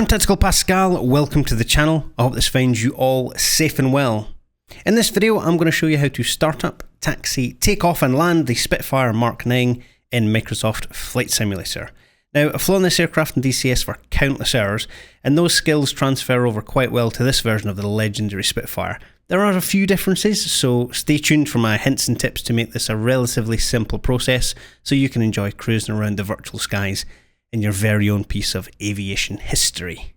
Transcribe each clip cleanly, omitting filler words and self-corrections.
I'm Tactical Pascal, welcome to the channel. I hope this finds you all safe and well. In this video I'm going to show you how to start up, taxi, take off and land the Spitfire Mk IX in Microsoft Flight Simulator. Now, I've flown this aircraft in DCS for countless hours, and those skills transfer over quite well to this version of the legendary Spitfire. There are a few differences, so stay tuned for my hints and tips to make this a relatively simple process so you can enjoy cruising around the virtual skies in your very own piece of aviation history.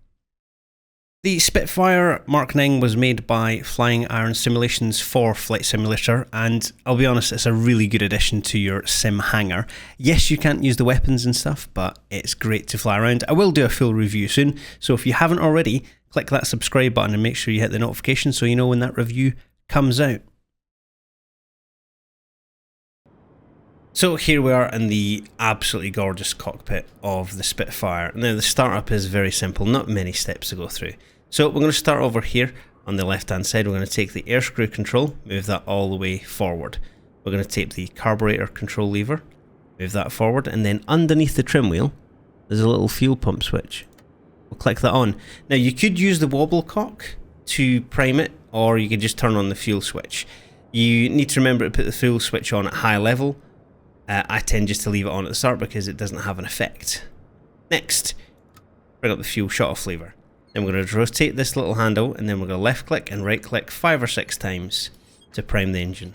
The Spitfire Mk IX was made by Flying Iron Simulations for Flight Simulator, and I'll be honest, it's a really good addition to your sim hangar. Yes, you can't use the weapons and stuff, but it's great to fly around. I will do a full review soon, so if you haven't already, click that subscribe button and make sure you hit the notification so you know when that review comes out. So here we are in the absolutely gorgeous cockpit of the Spitfire. Now the startup is very simple, not many steps to go through. So we're going to start over here on the left hand side. We're going to take the air screw control, move that all the way forward. We're going to take the carburetor control lever, move that forward, and then underneath the trim wheel there's a little fuel pump switch. We'll click that on. Now you could use the wobble cock to prime it, or you could just turn on the fuel switch. You need to remember to put the fuel switch on at high level. I tend just to leave it on at the start because it doesn't have an effect. Next, bring up the fuel shut-off lever. Then we're going to rotate this little handle, and then we're going to left click and right click 5 or 6 times to prime the engine.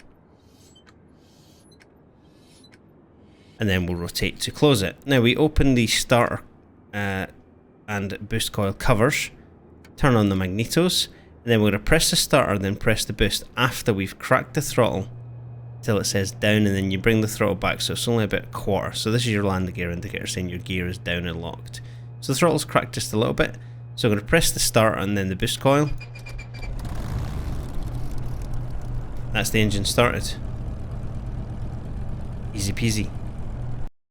And then we'll rotate to close it. Now we open the starter and boost coil covers, turn on the magnetos, and then we're going to press the starter, then press the boost after we've cracked the throttle till it says down, and then you bring the throttle back so it's only about a quarter. So this is your landing gear indicator saying your gear is down and locked. So the throttle's cracked just a little bit. So I'm going to press the starter and then the boost coil. That's the engine started. Easy peasy.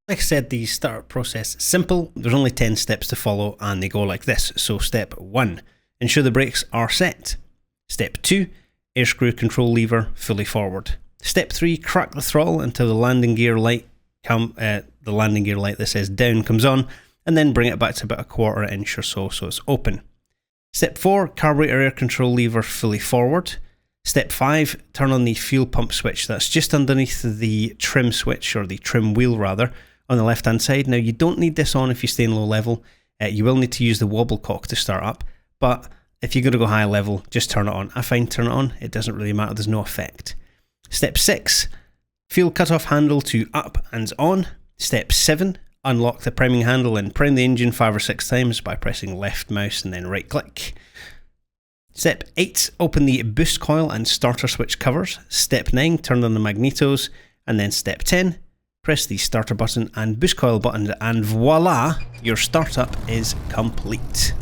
Like I said, the startup process is simple. There's only 10 steps to follow and they go like this. So step 1, ensure the brakes are set. Step 2, air screw control lever fully forward. Step 3, crack the throttle until the landing gear light that says down comes on, and then bring it back to about a quarter inch or so it's open. Step 4, carburetor air control lever fully forward. Step 5, turn on the fuel pump switch. That's just underneath the trim switch, or the trim wheel rather, on the left hand side. Now you don't need this on if you stay in low level. You will need to use the wobble cock to start up, but if you're going to go high level, just turn it on. I find turn it on, it doesn't really matter, there's no effect. Step 6, fuel cutoff handle to up and on. Step 7, unlock the priming handle and prime the engine 5 or 6 times by pressing left mouse and then right click. Step 8, open the boost coil and starter switch covers. Step 9, turn on the magnetos. And then step 10, press the starter button and boost coil button, and voila, your startup is complete.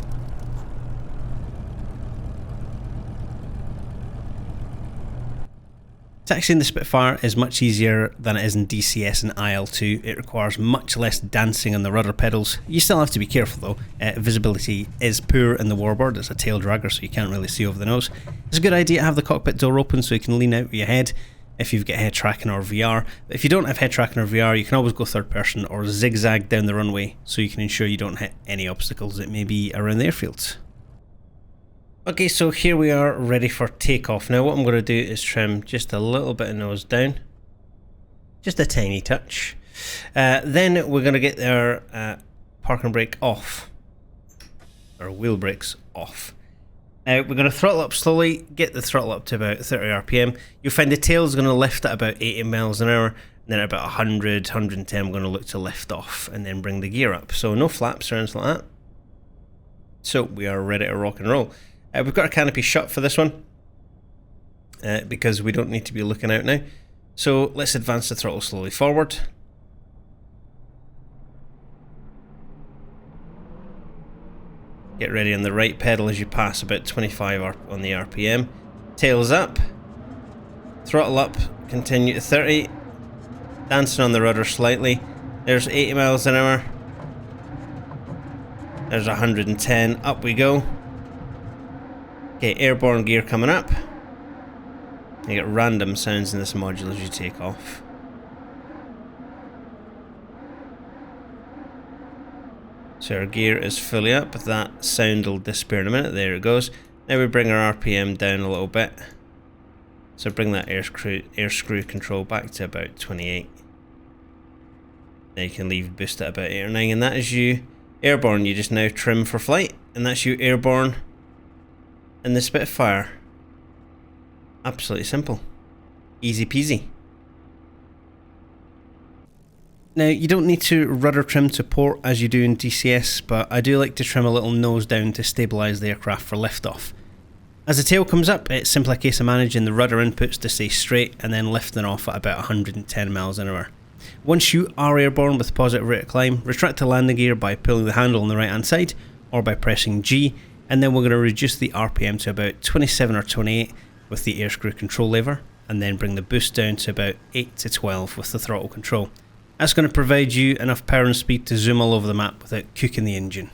Taxiing the Spitfire is much easier than it is in DCS and IL2. It requires much less dancing on the rudder pedals. You still have to be careful though. Visibility is poor in the Warbird. It's a tail dragger, so you can't really see over the nose. It's a good idea to have the cockpit door open so you can lean out with your head if you've got head tracking or VR. But if you don't have head tracking or VR, you can always go third person or zigzag down the runway so you can ensure you don't hit any obstacles that may be around the airfields. Okay, so here we are ready for takeoff. Now what I'm going to do is trim just a little bit of nose down, just a tiny touch. Then we're going to get our parking brake off, or wheel brakes off. Now we're going to throttle up slowly, get the throttle up to about 30 RPM. You'll find the tail is going to lift at about 80 miles an hour, and then at about 100, 110 we're going to look to lift off and then bring the gear up. So no flaps or anything like that. So we are ready to rock and roll. We've got our canopy shut for this one because we don't need to be looking out now. So let's advance the throttle slowly forward. Get ready on the right pedal as you pass about 25 on the RPM. Tails up, throttle up, continue to 30, dancing on the rudder slightly. There's 80 miles an hour. There's 110, up we go. Okay, airborne gear coming up. You get random sounds in this module as you take off. So our gear is fully up. That sound will disappear in a minute. There it goes. Now we bring our RPM down a little bit. So bring that air screw control back to about 28. Now you can leave boost at about 8 or 9, and that is you airborne. You just now trim for flight, and that's you airborne in the Spitfire. Absolutely simple. Easy peasy. Now you don't need to rudder trim to port as you do in DCS, but I do like to trim a little nose down to stabilise the aircraft for liftoff. As the tail comes up, it's simply a case of managing the rudder inputs to stay straight and then lifting off at about 110 miles an hour. Once you are airborne with positive rate of climb, retract the landing gear by pulling the handle on the right hand side or by pressing G, and then we're going to reduce the RPM to about 27 or 28 with the air screw control lever, and then bring the boost down to about 8 to 12 with the throttle control. That's going to provide you enough power and speed to zoom all over the map without cooking the engine.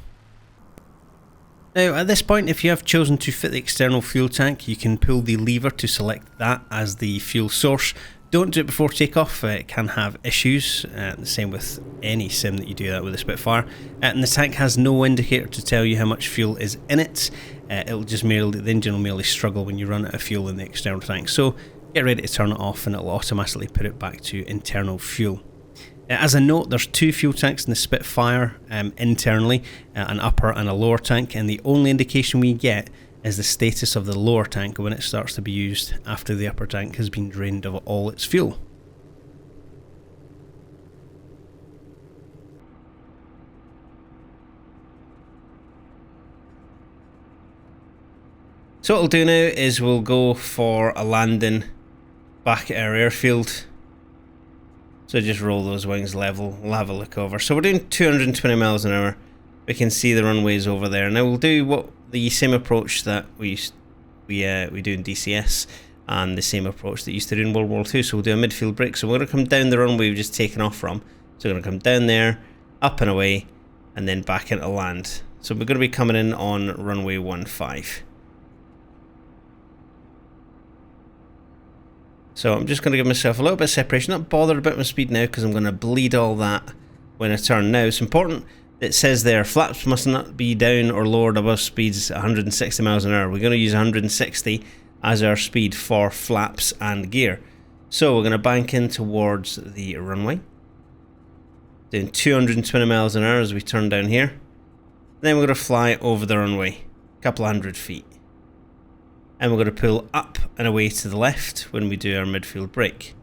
Now at this point, if you have chosen to fit the external fuel tank, you can pull the lever to select that as the fuel source. Don't do it before takeoff, it can have issues, the same with any sim that you do that with a Spitfire. And the tank has no indicator to tell you how much fuel is in it. It'll just merely, the engine will merely struggle when you run out of fuel in the external tank. So get ready to turn it off and it'll automatically put it back to internal fuel. As a note, there's two fuel tanks in the Spitfire internally, an upper and a lower tank, and the only indication we get is the status of the lower tank when it starts to be used after the upper tank has been drained of all its fuel. So what we'll do now is we'll go for a landing back at our airfield. So just roll those wings level, we'll have a look over. So we're doing 220 miles an hour. We can see the runways over there. Now we'll do what the same approach that we do in DCS, and the same approach that used to do in World War II. So we'll do a midfield brake. So we're going to come down the runway we've just taken off from. So we're going to come down there, up and away, and then back into land. So we're going to be coming in on runway 15. So I'm just going to give myself a little bit of separation, not bothered about my speed now because I'm going to bleed all that when I turn. Now it's important, it says there flaps must not be down or lowered above speeds 160 miles an hour. We're going to use 160 as our speed for flaps and gear. So we're going to bank in towards the runway, doing 220 miles an hour as we turn down here. Then we're going to fly over the runway, a couple of 100 feet. And we're going to pull up and away to the left when we do our midfield brake.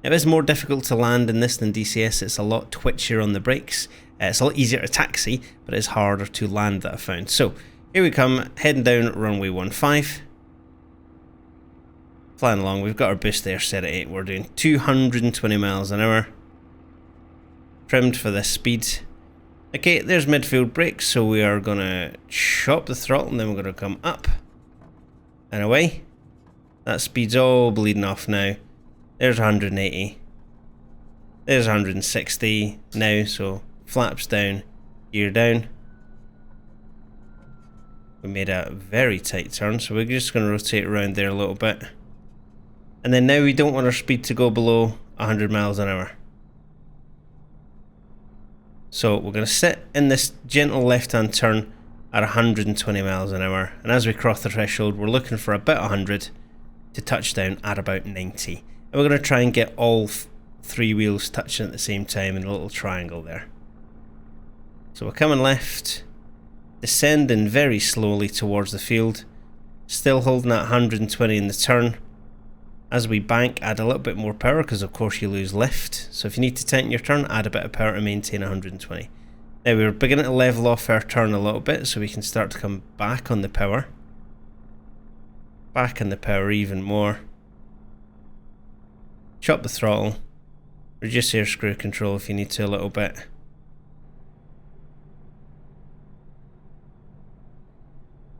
It is more difficult to land in this than DCS. It's a lot twitchier on the brakes. It's a lot easier to taxi, but it's harder to land, that I found. So here we come, heading down runway 15. Flying along, we've got our boost there set at 8. We're doing 220 miles an hour. Trimmed for this speed. Okay, there's midfield brake, so we are going to chop the throttle and then we're going to come up and away. That speed's all bleeding off now. There's 180. There's 160 now, so flaps down, gear down. We made a very tight turn, so we're just going to rotate around there a little bit. And then now we don't want our speed to go below 100 miles an hour. So we're going to sit in this gentle left-hand turn at 120 miles an hour. And as we cross the threshold, we're looking for about 100 to touch down at about 90. And we're going to try and get all three wheels touching at the same time in a little triangle there. So we're coming left, descending very slowly towards the field, still holding that 120 in the turn. As we bank, add a little bit more power because of course you lose lift. So if you need to tighten your turn, add a bit of power to maintain 120. Now we're beginning to level off our turn a little bit so we can start to come back on the power. Back on the power even more. Chop the throttle. Reduce air screw control if you need to a little bit.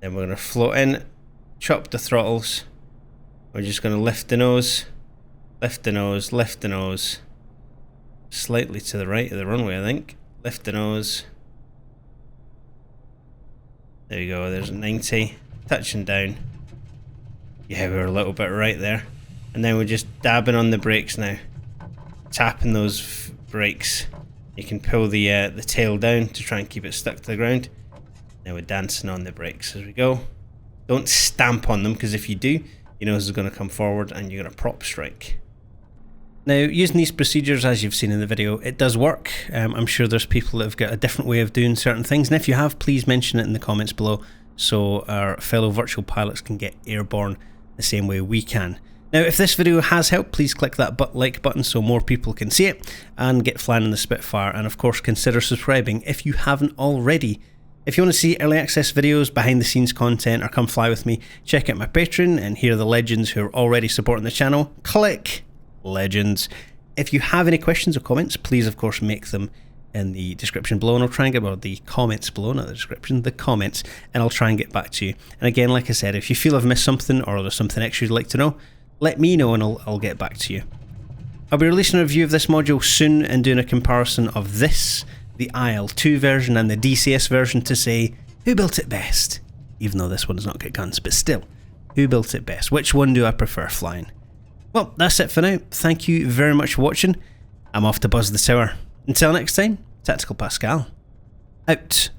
Then we're going to float in, chop the throttles. We're just going to lift the nose, lift the nose, lift the nose. Slightly to the right of the runway, I think. Lift the nose. There you go, there's 90. Touching down. Yeah, we were a little bit right there. And then we're just dabbing on the brakes now. Tapping those brakes You can pull the tail down to try and keep it stuck to the ground. Now we're dancing on the brakes as we go. Don't stamp on them, because if you do, your nose is going to come forward and you're going to prop strike. Now, using these procedures, as you've seen in the video, it does work. I'm sure there's people that have got a different way of doing certain things, and if you have, please mention it in the comments below so our fellow virtual pilots can get airborne the same way we can. Now, if this video has helped, please click that like button so more people can see it and get flying in the Spitfire, and of course consider subscribing if you haven't already. If you want to see early access videos, behind the scenes content, or come fly with me, check out my Patreon and hear the legends who are already supporting the channel. Click legends. If you have any questions or comments, please of course make them in the description below, and I'll try and get, well, the comments below, not the description, the comments, and I'll try and get back to you. And again, like I said, if you feel I've missed something or there's something extra you'd like to know, let me know and I'll get back to you. I'll be releasing a review of this module soon and doing a comparison of this, the IL-2 version, and the DCS version to say who built it best. Even though this one does not get guns, but still, who built it best? Which one do I prefer flying? Well, that's it for now. Thank you very much for watching. I'm off to buzz the tower. Until next time, Tactical Pascal, out.